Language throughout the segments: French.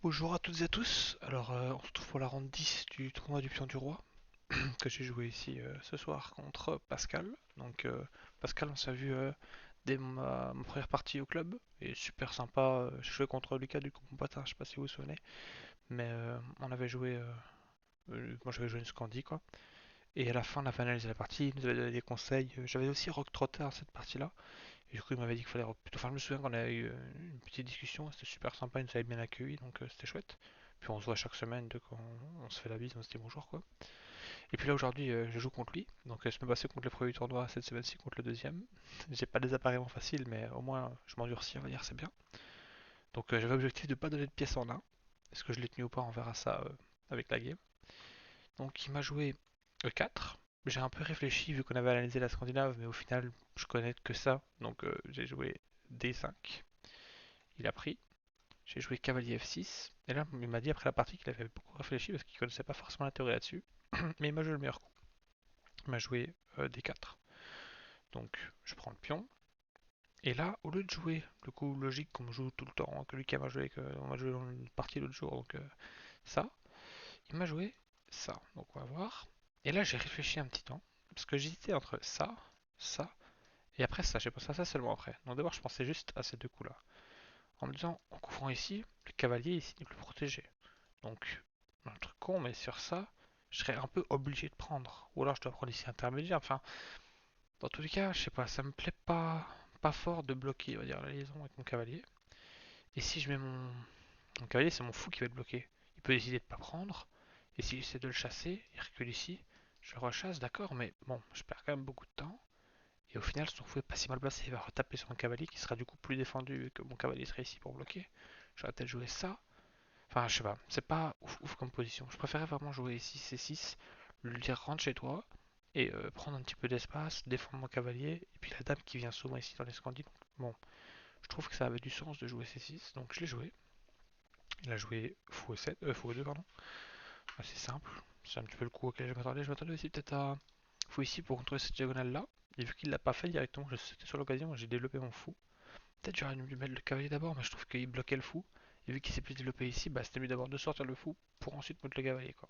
Bonjour à toutes et à tous. Alors, on se retrouve pour la ronde 10 du tournoi du Pion du Roi que j'ai joué ici ce soir contre Pascal. Pascal, on s'est vu dès ma première partie au club et super sympa. J'ai joué contre Lucas du coup, mon pote, hein, je sais pas si vous vous souvenez, mais on avait joué. Moi, j'avais joué une Scandi quoi. Et à la fin, on a analysé la partie. Il nous avait donné des conseils. J'avais aussi rock trotter à cette partie-là. Et du coup, il m'avait dit qu'il fallait plutôt. Enfin, je me souviens qu'on a eu une petite discussion, c'était super sympa, il nous avait bien accueillis, donc c'était chouette. Puis on se voit chaque semaine, donc on se fait la bise, on se dit bonjour quoi. Et puis là aujourd'hui, je joue contre lui, donc je me passais contre le premier tournoi cette semaine-ci, contre le deuxième. J'ai pas des appareillements faciles, mais au moins je m'endurcis, on va dire, c'est bien. Donc j'avais l'objectif de pas donner de pièces en un. Est-ce que je l'ai tenu ou pas, on verra ça avec la game. Donc il m'a joué E4. J'ai un peu réfléchi vu qu'on avait analysé la Scandinave, mais au final je connais que ça, donc j'ai joué D5. Il a pris. J'ai joué cavalier F6. Et là, il m'a dit après la partie qu'il avait beaucoup réfléchi parce qu'il connaissait pas forcément la théorie là-dessus. Mais il m'a joué le meilleur coup. Il m'a joué D4. Donc je prends le pion. Et là, au lieu de jouer le coup logique qu'on joue tout le temps, hein, que Lucas m'a joué, qu'on m'a joué dans une partie l'autre jour, donc ça, il m'a joué ça. Donc on va voir. Et là, j'ai réfléchi un petit temps. Parce que j'hésitais entre ça, ça, et après ça. J'ai pensé à ça seulement après. Donc d'abord, je pensais juste à ces deux coups-là. En me disant, en couvrant ici, le cavalier ici n'est plus protégé. Donc, un truc con, mais sur ça, je serais un peu obligé de prendre. Ou alors je dois prendre ici intermédiaire. Enfin, dans tous les cas, je sais pas, ça me plaît pas fort de bloquer, on va dire, la liaison avec mon cavalier. Et si je mets mon cavalier, c'est mon fou qui va être bloqué. Il peut décider de pas prendre. Et s'il essaie de le chasser, il recule ici. Je le rechasse, d'accord, mais bon, je perds quand même beaucoup de temps. Et au final, son fou est pas si mal placé. Il va retaper sur un cavalier qui sera du coup plus défendu que mon cavalier serait ici pour bloquer. J'aurais peut-être joué ça. Enfin, je sais pas, c'est pas ouf ouf comme position. Je préférais vraiment jouer ici C6, lui dire rentre chez toi et prendre un petit peu d'espace, défendre mon cavalier, et puis la dame qui vient souvent ici dans les scandis. Bon, je trouve que ça avait du sens de jouer C6, donc je l'ai joué. Il a joué fou E7, fou E2, pardon. Assez simple, c'est un petit peu le coup auquel je m'attendais. Je m'attendais aussi peut-être à fou ici pour contrôler cette diagonale là. Et vu qu'il l'a pas fait directement, c'était sur l'occasion, j'ai développé mon fou. Peut-être j'aurais dû lui mettre le cavalier d'abord, mais je trouve qu'il bloquait le fou. Et vu qu'il s'est plus développé ici, bah c'était mieux d'abord de sortir le fou pour ensuite mettre le cavalier quoi.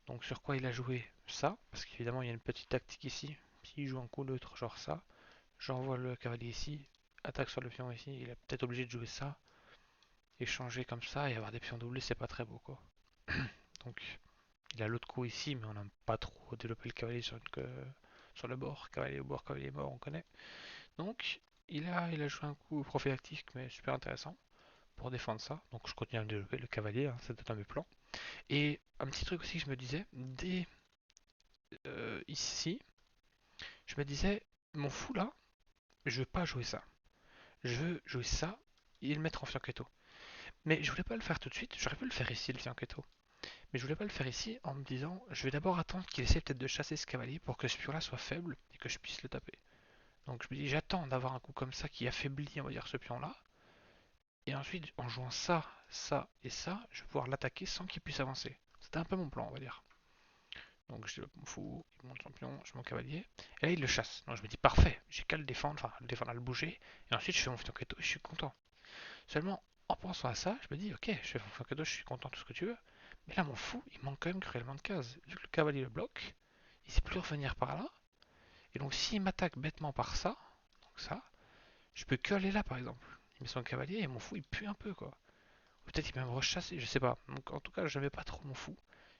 Donc sur quoi il a joué ça, parce qu'évidemment il y a une petite tactique ici. S'il joue un coup neutre, genre ça, j'envoie le cavalier ici, attaque sur le pion ici, il est peut-être obligé de jouer ça, échanger comme ça et avoir des pions doublés, c'est pas très beau quoi. Donc il a l'autre coup ici, mais on n'a pas trop développé le cavalier sur le bord. Cavalier au bord, cavalier mort, on connaît. Donc il a joué un coup prophylactique, mais super intéressant pour défendre ça. Donc je continue à développer le cavalier, hein, c'est dans mes plans. Et un petit truc aussi que je me disais, dès ici, je me disais, mon fou là, je veux pas jouer ça. Je veux jouer ça et le mettre en fianchetto. Mais je voulais pas le faire tout de suite, j'aurais pu le faire ici, le fianchetto. Mais je voulais pas le faire ici en me disant, je vais d'abord attendre qu'il essaie peut-être de chasser ce cavalier pour que ce pion là soit faible et que je puisse le taper. Donc je me dis, j'attends d'avoir un coup comme ça qui affaiblit, on va dire, ce pion là. Et ensuite, en jouant ça, ça et ça, je vais pouvoir l'attaquer sans qu'il puisse avancer. C'était un peu mon plan, on va dire. Donc je développe mon fou, il monte champion, je mon cavalier. Et là il le chasse. Donc je me dis parfait, j'ai qu'à le défendre, enfin le défendre à le bouger. Et ensuite je fais mon fianchetto et je suis content. Seulement en pensant à ça, je me dis ok, je fais mon fianchetto, je suis content, tout ce que tu veux. Mais là mon fou, il manque quand même cruellement de cases. Vu que le cavalier le bloque, il sait plus revenir par là. Et donc s'il m'attaque bêtement par ça, donc ça, je peux que aller là par exemple. Il met son cavalier et mon fou il pue un peu quoi. Peut-être qu'il peut me rechasser, je sais pas. Donc en tout cas j'avais pas trop mon fou.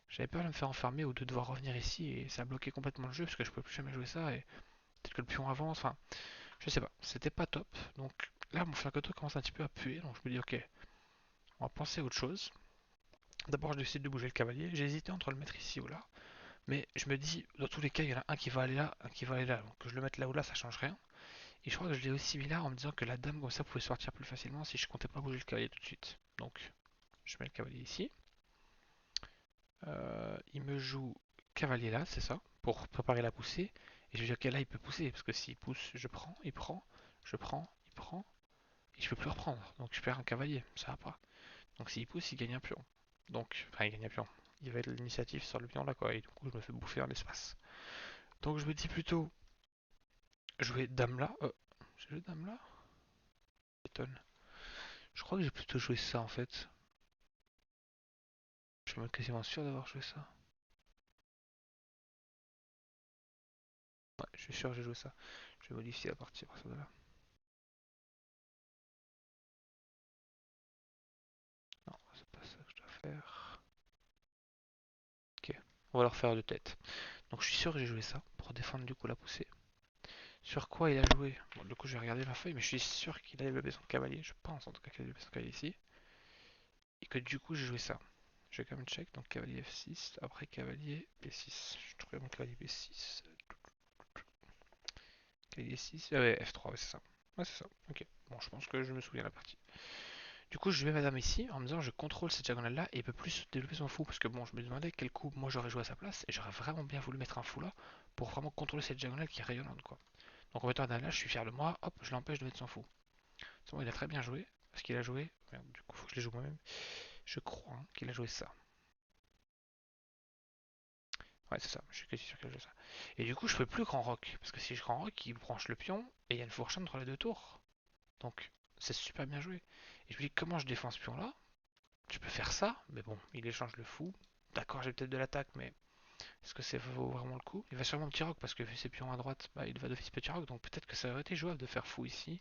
J'avais peur de me faire enfermer ou de devoir revenir ici et ça bloquait complètement le jeu parce que je pouvais plus jamais jouer ça et peut-être que le pion avance, enfin je sais pas, c'était pas top. Donc là mon Flacoto commence un petit peu à puer donc je me dis ok, on va penser à autre chose. D'abord je décide de bouger le cavalier, j'ai hésité entre le mettre ici ou là, mais je me dis dans tous les cas il y en a un qui va aller là, un qui va aller là, donc que je le mette là ou là ça change rien. Et je crois que je l'ai aussi mis là en me disant que la dame comme ça pouvait sortir plus facilement si je comptais pas bouger le cavalier tout de suite. Donc je mets le cavalier ici. Il me joue cavalier là, c'est ça, pour préparer la poussée. Et je veux dire que là, il peut pousser, parce que s'il pousse, je prends, il prend, je prends, il prend, et je peux plus reprendre. Donc je perds un cavalier, ça va pas. Donc s'il pousse, il gagne un pion. Donc, enfin, il gagne un pion. Il va être l'initiative sur le pion là, quoi. Et du coup, je me fais bouffer en espace. Donc je me dis plutôt jouer dame là. J'ai joué dame là. Étonne. Je crois que j'ai plutôt joué ça en fait. Je suis même quasiment sûr d'avoir joué ça. Ouais, je suis sûr que j'ai joué ça. Je vais modifier la partie à partir de là. Non, c'est pas ça que je dois faire. Ok, on va le refaire de tête. Donc je suis sûr que j'ai joué ça pour défendre du coup la poussée. Sur quoi il a joué? Bon, du coup, je vais regarder ma feuille, mais je suis sûr qu'il a développé son cavalier. Je pense en tout cas qu'il a développé son cavalier ici. Et que du coup, j'ai joué ça. Je vais quand même check. Donc, cavalier F6, après cavalier B6. Je trouvais mon cavalier B6. Cavalier 6. Ah ouais, F3, ouais, c'est ça. Ouais, c'est ça. Ok. Bon, je pense que je me souviens de la partie. Du coup, je mets madame ici en me disant je contrôle cette diagonale là et il peut plus développer son fou. Parce que bon, je me demandais quel coup moi j'aurais joué à sa place et j'aurais vraiment bien voulu mettre un fou là pour vraiment contrôler cette diagonale qui est rayonnante quoi. Donc en mettant un là, je suis fier de moi. Hop, je l'empêche de mettre son fou. C'est bon, il a très bien joué. Parce qu'il a joué. Merde, du coup, faut que je les joue moi-même. Je crois qu'il a joué ça. Ouais, c'est ça. Je suis quasi sûr qu'il a joué ça. Et du coup, je peux plus grand rock. Parce que si je grand rock, il branche le pion et il y a une fourchette entre les deux tours. Donc, c'est super bien joué. Et je me dis, comment je défends ce pion-là? Tu peux faire ça, mais bon, il échange le fou. D'accord, j'ai peut-être de l'attaque, mais est-ce que ça vaut vraiment le coup? Il va sûrement petit rock parce que vu ses pions à droite, bah, il va d'office petit rock. Donc peut-être que ça aurait été jouable de faire fou ici.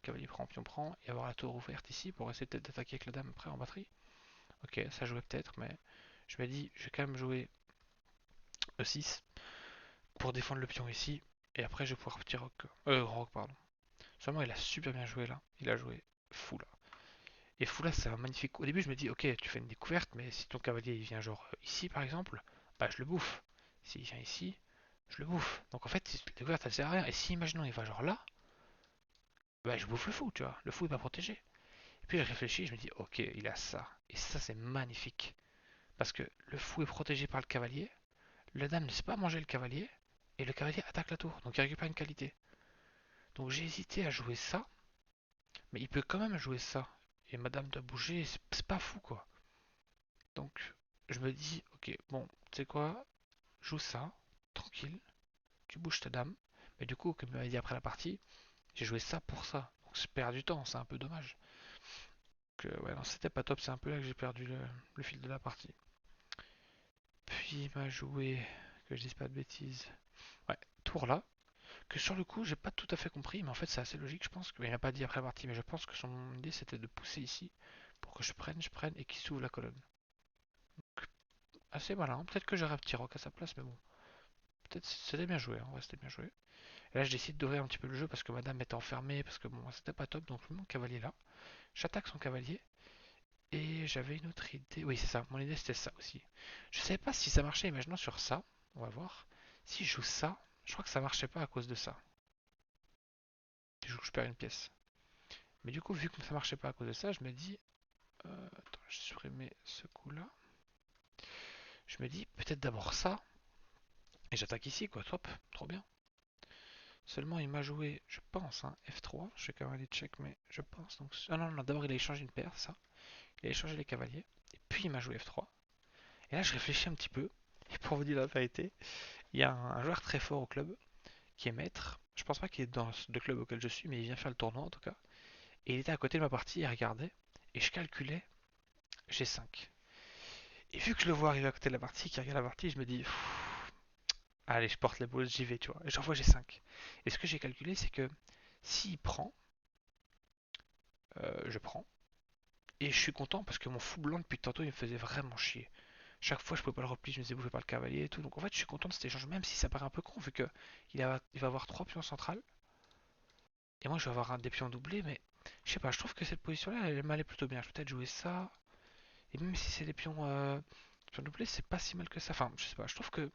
Cavalier prend, pion prend, et avoir la tour ouverte ici pour essayer peut-être d'attaquer avec la dame après en batterie. Ok, ça jouait peut-être, mais je me dis, je vais quand même jouer E6 pour défendre le pion ici, et après je vais pouvoir petit rock. Grand rock, pardon. Seulement, il a super bien joué là. Il a joué fou là. Et fou là, c'est un magnifique. Au début, je me dis, ok, tu fais une découverte, mais si ton cavalier il vient genre ici par exemple, bah je le bouffe. S'il vient ici, je le bouffe. Donc en fait, la découverte elle sert à rien. Et si, imaginons, il va genre là, bah je bouffe le fou, tu vois. Le fou est pas protégé. Et puis je réfléchis, je me dis, ok, il a ça. Et ça, c'est magnifique. Parce que le fou est protégé par le cavalier, la dame ne sait pas manger le cavalier, et le cavalier attaque la tour. Donc il récupère une qualité. Donc j'ai hésité à jouer ça, mais il peut quand même jouer ça. Et madame doit bouger, c'est pas fou quoi. Donc je me dis, ok, bon, tu sais quoi, joue ça, tranquille, tu bouges ta dame. Mais du coup, comme il m'a dit après la partie, j'ai joué ça pour ça. Donc je perds du temps, c'est un peu dommage. Donc ouais, non, c'était pas top, c'est un peu là que j'ai perdu le fil de la partie. Puis il m'a joué, que je dise pas de bêtises, ouais, tour là, que sur le coup j'ai pas tout à fait compris, mais en fait c'est assez logique, je pense qu'il m'a pas dit après la partie, mais je pense que son idée c'était de pousser ici pour que je prenne et qu'il s'ouvre la colonne. Donc, assez malin, peut-être que j'aurais un petit rock à sa place, mais bon, peut-être c'était bien joué, en vrai c'était bien joué. Et là je décide d'ouvrir un petit peu le jeu parce que madame était enfermée, parce que bon c'était pas top, donc je mets mon cavalier là, j'attaque son cavalier, et j'avais une autre idée, oui c'est ça, mon idée c'était ça aussi. Je savais pas si ça marchait, imaginons sur ça, on va voir, si je joue ça, je crois que ça marchait pas à cause de ça. Du coup je perds une pièce. Mais du coup, vu que ça marchait pas à cause de ça, je me dis, attends, je vais supprimer ce coup-là. Je me dis, peut-être d'abord ça, et j'attaque ici, quoi, top, trop bien. Seulement, il m'a joué, je pense, hein, F3, je vais quand même aller check, mais je pense. Donc... Ah non, non, d'abord il a échangé une paire, ça. Il a échangé les cavaliers, et puis il m'a joué F3. Et là, je réfléchis un petit peu, et pour vous dire la vérité, il y a un joueur très fort au club, qui est maître. Je pense pas qu'il est dans le club auquel je suis, mais il vient faire le tournoi en tout cas. Et il était à côté de ma partie, il regardait, et je calculais G5. Et vu que je le vois arriver à côté de la partie, qui regarde la partie, je me dis, allez, je porte les boules, j'y vais, tu vois. Et j'envoie G5. Et ce que j'ai calculé, c'est que s'il prend, je prends. Et je suis content parce que mon fou blanc depuis tantôt il me faisait vraiment chier. Chaque fois je pouvais pas le replier, je me faisais bouffer par le cavalier et tout. Donc en fait je suis content de cet échange, même si ça paraît un peu con, vu que il va avoir 3 pions centrales. Et moi je vais avoir un des pions doublés, mais je sais pas, je trouve que cette position là elle m'allait plutôt bien. Je vais peut-être jouer ça. Et même si c'est des pions doublés, c'est pas si mal que ça. Enfin, je sais pas, je trouve que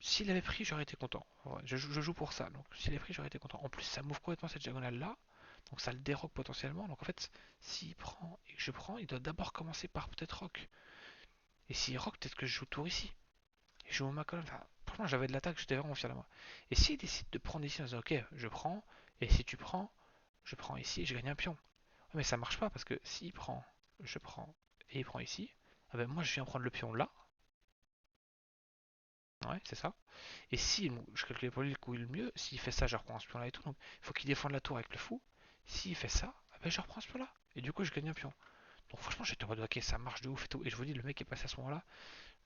s'il avait pris, j'aurais été content. Ouais, je joue pour ça. Donc s'il avait pris, j'aurais été content. En plus, ça m'ouvre complètement cette diagonale là. Donc ça le déroque potentiellement. Donc en fait, s'il prend et que je prends, il doit d'abord commencer par peut-être rock. Et s'il rock, peut-être que je joue tour ici. Et je joue ma colonne. Enfin, franchement, j'avais de l'attaque, j'étais vraiment fier de moi. Et s'il décide de prendre ici en disant ok, je prends. Et si tu prends, je prends ici et je gagne un pion. Ouais, mais ça marche pas parce que s'il prend, je prends et il prend ici. Ah ben moi je viens prendre le pion là. Ouais, c'est ça. Et si je calcule pour lui le coup le mieux, s'il fait ça, je reprends ce pion là et tout. Donc il faut qu'il défende la tour avec le fou. S'il fait ça, ah ben, je reprends ce pion là. Et du coup, je gagne un pion. Donc franchement, j'étais en mode ok, ça marche de ouf et tout. Et je vous dis, le mec est passé à ce moment-là.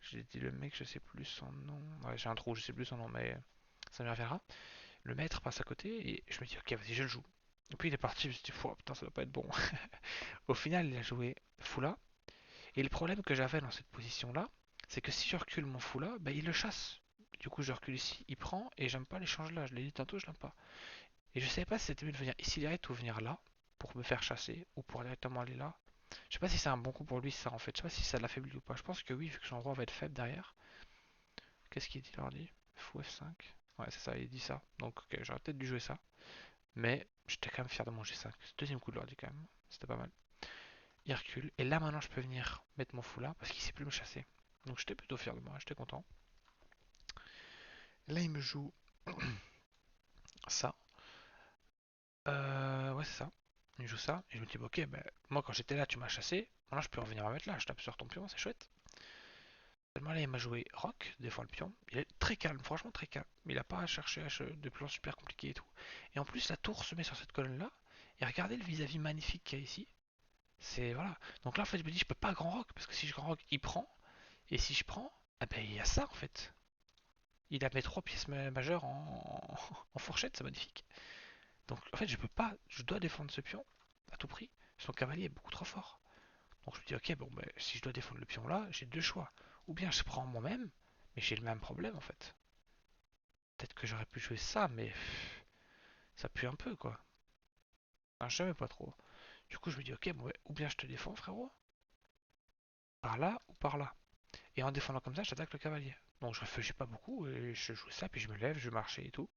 J'ai dit le mec, je sais plus son nom. Ouais, j'ai un trou, je sais plus son nom, mais ça me reviendra. Le maître passe à côté et je me dis ok, vas-y, je le joue. Et puis il est parti, je me suis dit, putain, ça doit pas être bon. Au final, il a joué Fula. Et le problème que j'avais dans cette position-là, c'est que si je recule mon Fula, bah, il le chasse. Du coup, je recule ici, il prend, et j'aime pas l'échange là. Je l'ai dit tantôt, je l'aime pas. Et je savais pas si c'était mieux de venir ici direct ou venir là, pour me faire chasser, ou pour directement aller là. Je sais pas si c'est un bon coup pour lui, ça en fait. Je sais pas si ça l'affaiblit ou pas. Je pense que oui, vu que son roi va être faible derrière. Qu'est-ce qu'il dit, l'ordi? Fou F5. Ouais, c'est ça, il dit ça. Donc, ok, j'aurais peut-être dû jouer ça. Mais j'étais quand même fier de mon G5. C'est le deuxième coup de l'ordi quand même. C'était pas mal. Il recule. Et là maintenant je peux venir mettre mon fou là parce qu'il sait plus me chasser. Donc j'étais plutôt fier de moi, j'étais content. Là il me joue ça. Ouais c'est ça. Il me joue ça. Et je me dis bah, ok, bah, moi quand j'étais là tu m'as chassé. Maintenant je peux revenir me mettre là. Je tape sur ton pion, c'est chouette. Seulement là il m'a joué rock, des fois le pion. Il est très calme, franchement très calme. Il a pas à chercher de plans super compliqués et tout. Et en plus la tour se met sur cette colonne là. Et regardez le vis-à-vis magnifique qu'il y a ici. C'est voilà. Donc là en fait je me dis je peux pas grand rock parce que si je grand rock il prend. Et si je prends, ah ben il y a ça en fait. Il a mes trois pièces majeures en fourchette, c'est magnifique. Donc en fait je peux pas, je dois défendre ce pion à tout prix. Son cavalier est beaucoup trop fort. Donc je me dis ok bon ben si je dois défendre le pion là, j'ai deux choix. Ou bien je prends moi-même, mais j'ai le même problème en fait. Peut-être que j'aurais pu jouer ça, mais ça pue un peu quoi. Enfin, je savais pas trop. Du coup je me dis ok bon, ouais, ou bien je te défends frérot, par là ou par là. Et en défendant comme ça, j'attaque le cavalier. Donc je réfléchis pas beaucoup et je joue ça, puis je me lève, je marche et tout.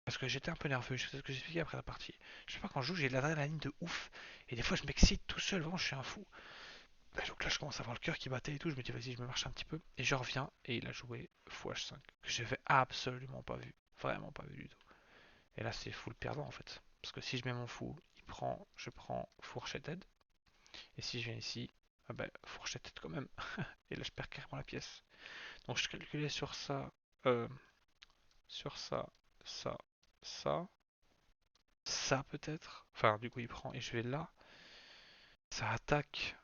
Parce que j'étais un peu nerveux, c'est ce que j'ai expliqué après la partie. Je sais pas, quand je joue, j'ai de l'adrénaline de ouf. Et des fois, je m'excite tout seul, vraiment, je suis un fou. Bah, donc là, je commence à avoir le cœur qui battait et tout. Je me dis, vas-y, je me marche un petit peu. Et je reviens, et il a joué fou H5, que j'avais absolument pas vu. Vraiment pas vu du tout. Et là, c'est full perdant en fait. Parce que si je mets mon fou, il prend, je prends fourchette aide. Et si je viens ici, ah bah, fourchette aide quand même. Et là, je perds carrément la pièce. Donc je calculais euh, sur ça, ça, ça. Ça peut-être. Enfin, du coup, il prend et je vais là. Ça attaque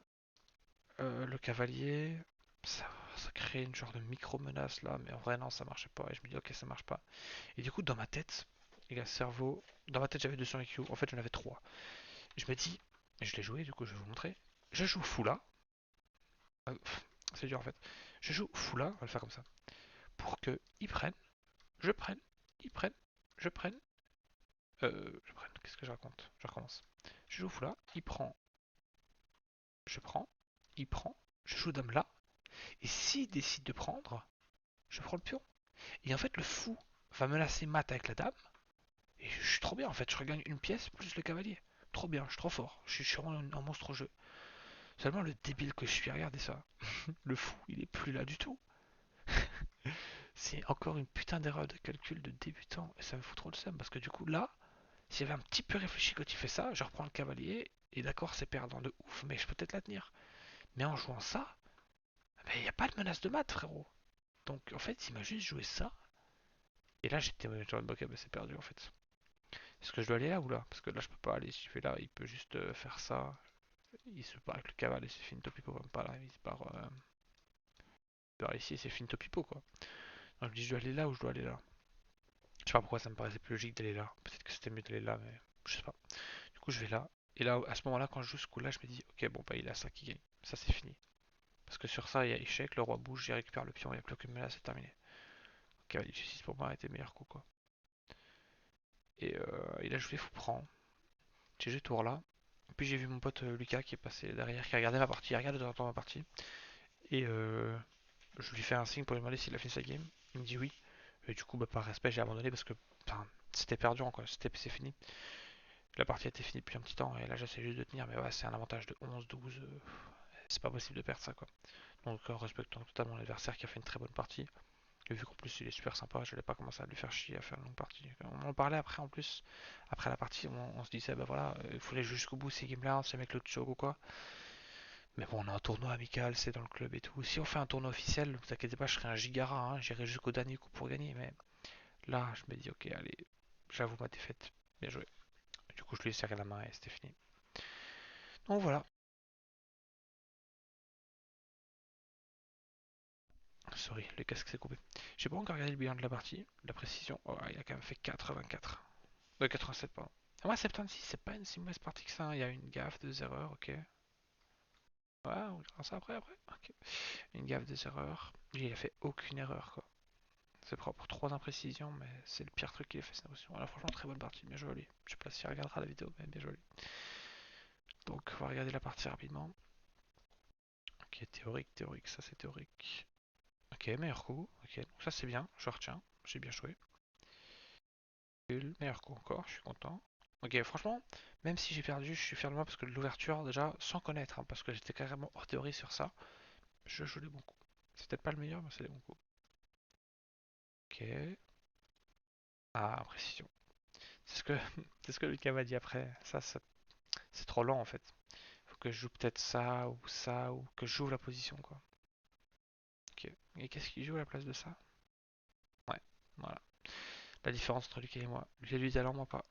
le cavalier. Ça crée une genre de micro-menace là, mais en vrai, non, ça marchait pas. Et je me dis, ok, ça marche pas. Et du coup, dans ma tête, les gars, cerveau. Dans ma tête, j'avais 200 IQ. En fait, j'en avais 3. Je me dis, et je l'ai joué, du coup, je vais vous montrer. Je joue fou là. C'est dur en fait. Je joue fou là, on va le faire comme ça. Pour que ils prennent, je prenne, ils prennent, je prenne, je prenne. Qu'est-ce que je raconte? Je recommence. Je joue fou là, il prend, je prends, il prend, je joue dame là, et s'il décide de prendre, je prends le pion. Et en fait, le fou va menacer mat avec la dame, et je suis trop bien en fait, je regagne une pièce plus le cavalier. Trop bien, je suis trop fort, je suis vraiment un monstre au jeu. Seulement le débile que je suis, regardez ça. Le fou, il est plus là du tout. C'est encore une putain d'erreur de calcul de débutant, et ça me fout trop le seum, parce que du coup là, si j'avais un petit peu réfléchi quand il fait ça, je reprends le cavalier, et d'accord, c'est perdant de ouf, mais je peux peut-être la tenir. Mais en jouant ça, il n'y a pas de menace de mat, frérot. Donc en fait, il m'a juste joué ça. Et là, j'étais genre, ok, bah, c'est perdu en fait. Est-ce que je dois aller là ou là? Parce que là, je peux pas aller. Si je vais là, il peut juste faire ça. Il se bat avec le cavalier, c'est fini topipo, même pas là. Il part ici, c'est fini topipo quoi. Donc je me dis, je dois aller là ou je dois aller là. Je sais pas pourquoi ça me paraissait plus logique d'aller là. Peut-être que c'était mieux d'aller là, mais je sais pas. Du coup, je vais là. Et là, à ce moment-là, quand je joue ce coup-là, je me dis, ok, bon, bah, il a ça qui gagne. Ça, c'est fini. Parce que sur ça, il y a échec, le roi bouge, j'y récupère le pion, il n'y a plus aucune menace, c'est terminé. Cavalier G6 pour moi a été meilleur coup, quoi. Et il a joué fou prend. J'ai joué tour là. Puis j'ai vu mon pote Lucas qui est passé derrière, qui a regardé ma partie, il regarde de temps en temps ma partie. Et je lui fais un signe pour lui demander s'il a fini sa game. Il me dit oui. Et du coup, bah, par respect, j'ai abandonné parce que c'était perdu quoi. C'est fini. La partie a été finie depuis un petit temps et là j'essaie juste de tenir. Mais ouais, c'est un avantage de 11, 12. C'est pas possible de perdre ça quoi. Donc respectant totalement l'adversaire qui a fait une très bonne partie. Et vu qu'en plus il est super sympa, je n'allais pas commencer à lui faire chier à faire une longue partie. On en parlait après en plus, après la partie, on se disait bah voilà, il faut aller jusqu'au bout ces games là, c'est avec le choke ou quoi. Mais bon, on a un tournoi amical, c'est dans le club et tout. Si on fait un tournoi officiel, ne vous inquiétez pas, je serai un gigara, hein, j'irai jusqu'au dernier coup pour gagner. Mais là, je me dis ok, allez, j'avoue ma défaite, bien joué. Du coup, je lui ai serré la main et c'était fini. Donc voilà, Sorry, le casque s'est coupé. J'ai pas encore regardé le bilan de la partie. La précision, oh, il a quand même fait 84. 87, pardon. Ah, moi, 76, c'est pas une si mauvaise partie que ça, hein. Il y a une gaffe, deux erreurs, ok. Ouais, on verra ça après. Ok. Une gaffe, deux erreurs. Lui, il a fait aucune erreur, quoi. C'est propre, trois imprécisions, mais c'est le pire truc qu'il ait fait, cette notion. Alors, franchement, très bonne partie, bien joué à lui. Je sais pas s'il regardera la vidéo, mais bien joué à lui. Donc, on va regarder la partie rapidement. Ok, théorique, ça c'est théorique. Ok, meilleur coup. Ok, donc ça c'est bien, je retiens. J'ai bien joué. Meilleur coup encore, je suis content. Ok, franchement, même si j'ai perdu, je suis fier de moi parce que de l'ouverture, déjà, sans connaître, hein, parce que j'étais carrément hors théorie sur ça, je joue les bons coups. C'est peut-être pas le meilleur, mais c'est les bons coups. Ok. Ah, précision. C'est ce que, c'est ce que Lucas m'a dit après. C'est trop lent en fait. Faut que je joue peut-être ça, ou que je joue la position quoi. Ok. Et qu'est-ce qu'il joue à la place de ça? Ouais, voilà. La différence entre Lucas et moi. Lui, lui talent, moi pas.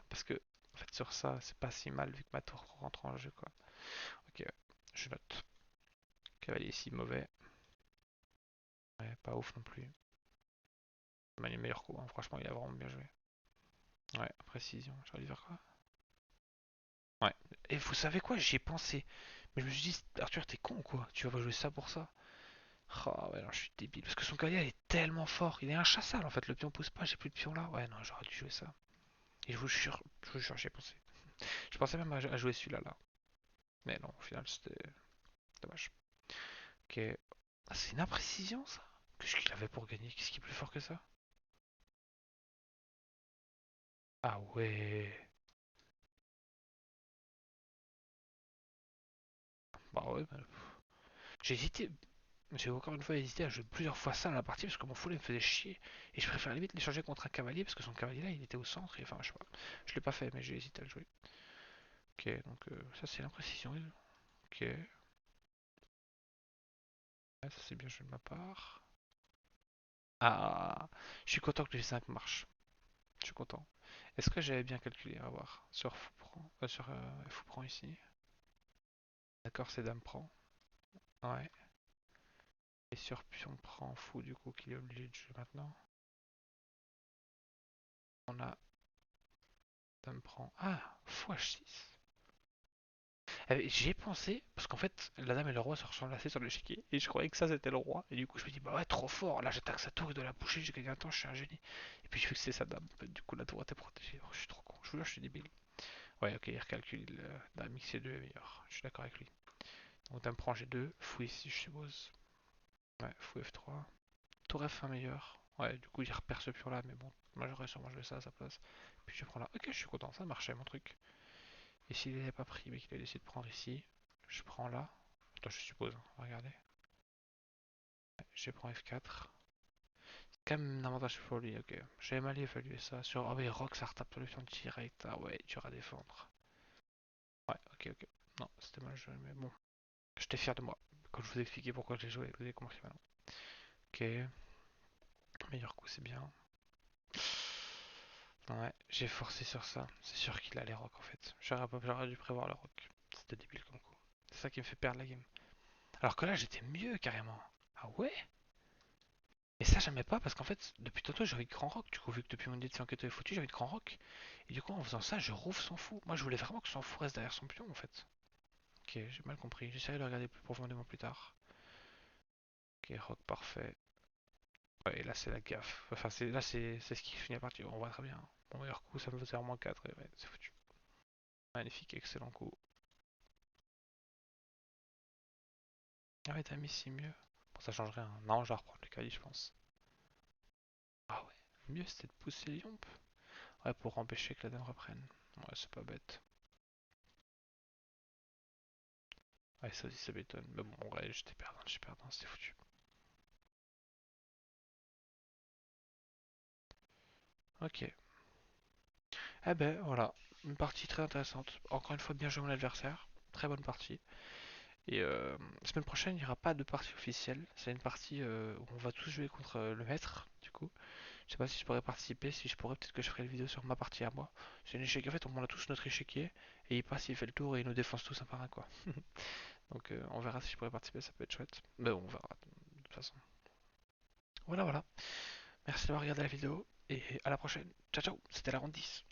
Parce que, en fait, sur ça, c'est pas si mal vu que ma tour rentre en jeu quoi. Ok, je note. Cavalier ici, mauvais. Ouais, pas ouf non plus. Mais le meilleur coup, hein. Franchement, il a vraiment bien joué. Ouais, précision. J'aurais dû faire quoi? Ouais. Et vous savez quoi? J'y ai pensé. Mais je me suis dit, Arthur, t'es con ou quoi? Tu vas pas jouer ça pour ça? Oh ouais, non, je suis débile. Parce que son cavalier est tellement fort. Il est inchassable en fait. Le pion pousse pas, j'ai plus de pion là. Ouais, non, j'aurais dû jouer ça. Et je vous jure, j'y ai pensé. Je pensais même à jouer celui-là là. Mais non, au final, c'était dommage. Ok. Ah, c'est une imprécision ça? Qu'est-ce qu'il avait pour gagner? Qu'est-ce qui est plus fort que ça? Ah ouais. Bah ouais, bah, j'ai hésité. J'ai encore une fois hésité à jouer plusieurs fois ça dans la partie parce que mon full me faisait chier. Et je préfère limite l'échanger contre un cavalier parce que son cavalier là il était au centre. Et enfin, je sais pas. Je l'ai pas fait, mais j'ai hésité à le jouer. Ok, donc ça c'est l'imprécision. Ok. Ouais, ça c'est bien joué de ma part. Ah, je suis content que le G5 marche. Je suis content. Est-ce que j'avais bien calculé? À voir. Sur fou prend, sur fou prend ici. D'accord, c'est dame prend. Ouais. Et sur pion prend fou du coup qu'il est obligé de jouer maintenant. On a dame prend. Ah, fou H6. J'y ai pensé, parce qu'en fait, la dame et le roi se ressemblent assez sur l'échiquier, et je croyais que ça c'était le roi, et du coup je me dis, bah ouais, trop fort, là j'attaque sa tour, il doit la bouger, j'ai gagné un temps, je suis un génie. Et puis je vu que c'est sa dame, en fait, du coup la tour était protégée. Oh, je suis trop con, je vous jure, je suis débile. Ouais, ok, il recalcule, dame X2 est meilleur, je suis d'accord avec lui. Donc dame prend G2, fou ici, je suppose. Ouais, fou F3. Tour F1 meilleur. Ouais, du coup il repère ce pion là, mais bon, moi j'aurais sûrement joué ça à sa place. Puis je prends là, ok, je suis content, ça marchait mon truc. Et s'il n'avait pas pris, mais qu'il a décidé de prendre ici, je prends là. Attends, je suppose, hein, on va regarder. Je prends F4. C'est quand même un avantage pour lui, ok. J'avais mal évalué ça. Sur. Ah oui, Rock, ça retape sur le pion direct. Ah ouais, dur à défendre. Ouais, ok. Non, c'était mal joué, mais bon. J'étais fier de moi. Quand je vous ai expliqué pourquoi j'ai joué, vous avez compris maintenant. Ok. Meilleur coup, c'est bien. Ouais, j'ai forcé sur ça. C'est sûr qu'il a les rocks en fait. J'aurais dû prévoir le rock. C'était débile comme coup. C'est ça qui me fait perdre la game. Alors que là, j'étais mieux carrément. Ah ouais? Et ça, j'aimais pas parce qu'en fait, depuis tantôt, j'ai envie de grand rock. Du coup, vu que depuis mon idée de Sanketo est foutu, j'ai envie de grand rock. Et du coup, en faisant ça, je rouvre son fou. Moi, je voulais vraiment que son fou reste derrière son pion en fait. Ok, j'ai mal compris. J'essaierai de le regarder plus profondément plus tard. Ok, rock parfait. Ouais, et là, c'est la gaffe. Enfin, là, c'est ce qui finit la partie. On voit très bien. Mon meilleur coup, ça me faisait moins 4. Et ouais, c'est foutu. Magnifique, excellent coup. Ah ouais, t'as mis si mieux. Bon, ça change rien. Non, je vais reprendre le cali, je pense. Ah ouais, mieux c'était de pousser Lyon. Ouais, pour empêcher que la dame reprenne. Ouais, c'est pas bête. Ouais, ça aussi, ça m'étonne. Mais bon, ouais, j'étais perdant, c'était foutu. Ok. Eh ben, voilà. Une partie très intéressante. Encore une fois, bien joué mon adversaire. Très bonne partie. Et la semaine prochaine, il n'y aura pas de partie officielle. C'est une partie où on va tous jouer contre le maître, du coup. Je sais pas si je pourrais participer. Si je pourrais, peut-être que je ferai une vidéo sur ma partie à moi. C'est une échiquier. En fait, on a tous notre échiquier. Et il passe, il fait le tour et il nous défonce tous un par un, quoi. Donc, on verra si je pourrais participer. Ça peut être chouette. Mais bon, on verra, de toute façon. Voilà, voilà. Merci d'avoir regardé la vidéo et à la prochaine. Ciao ciao, c'était la ronde 10.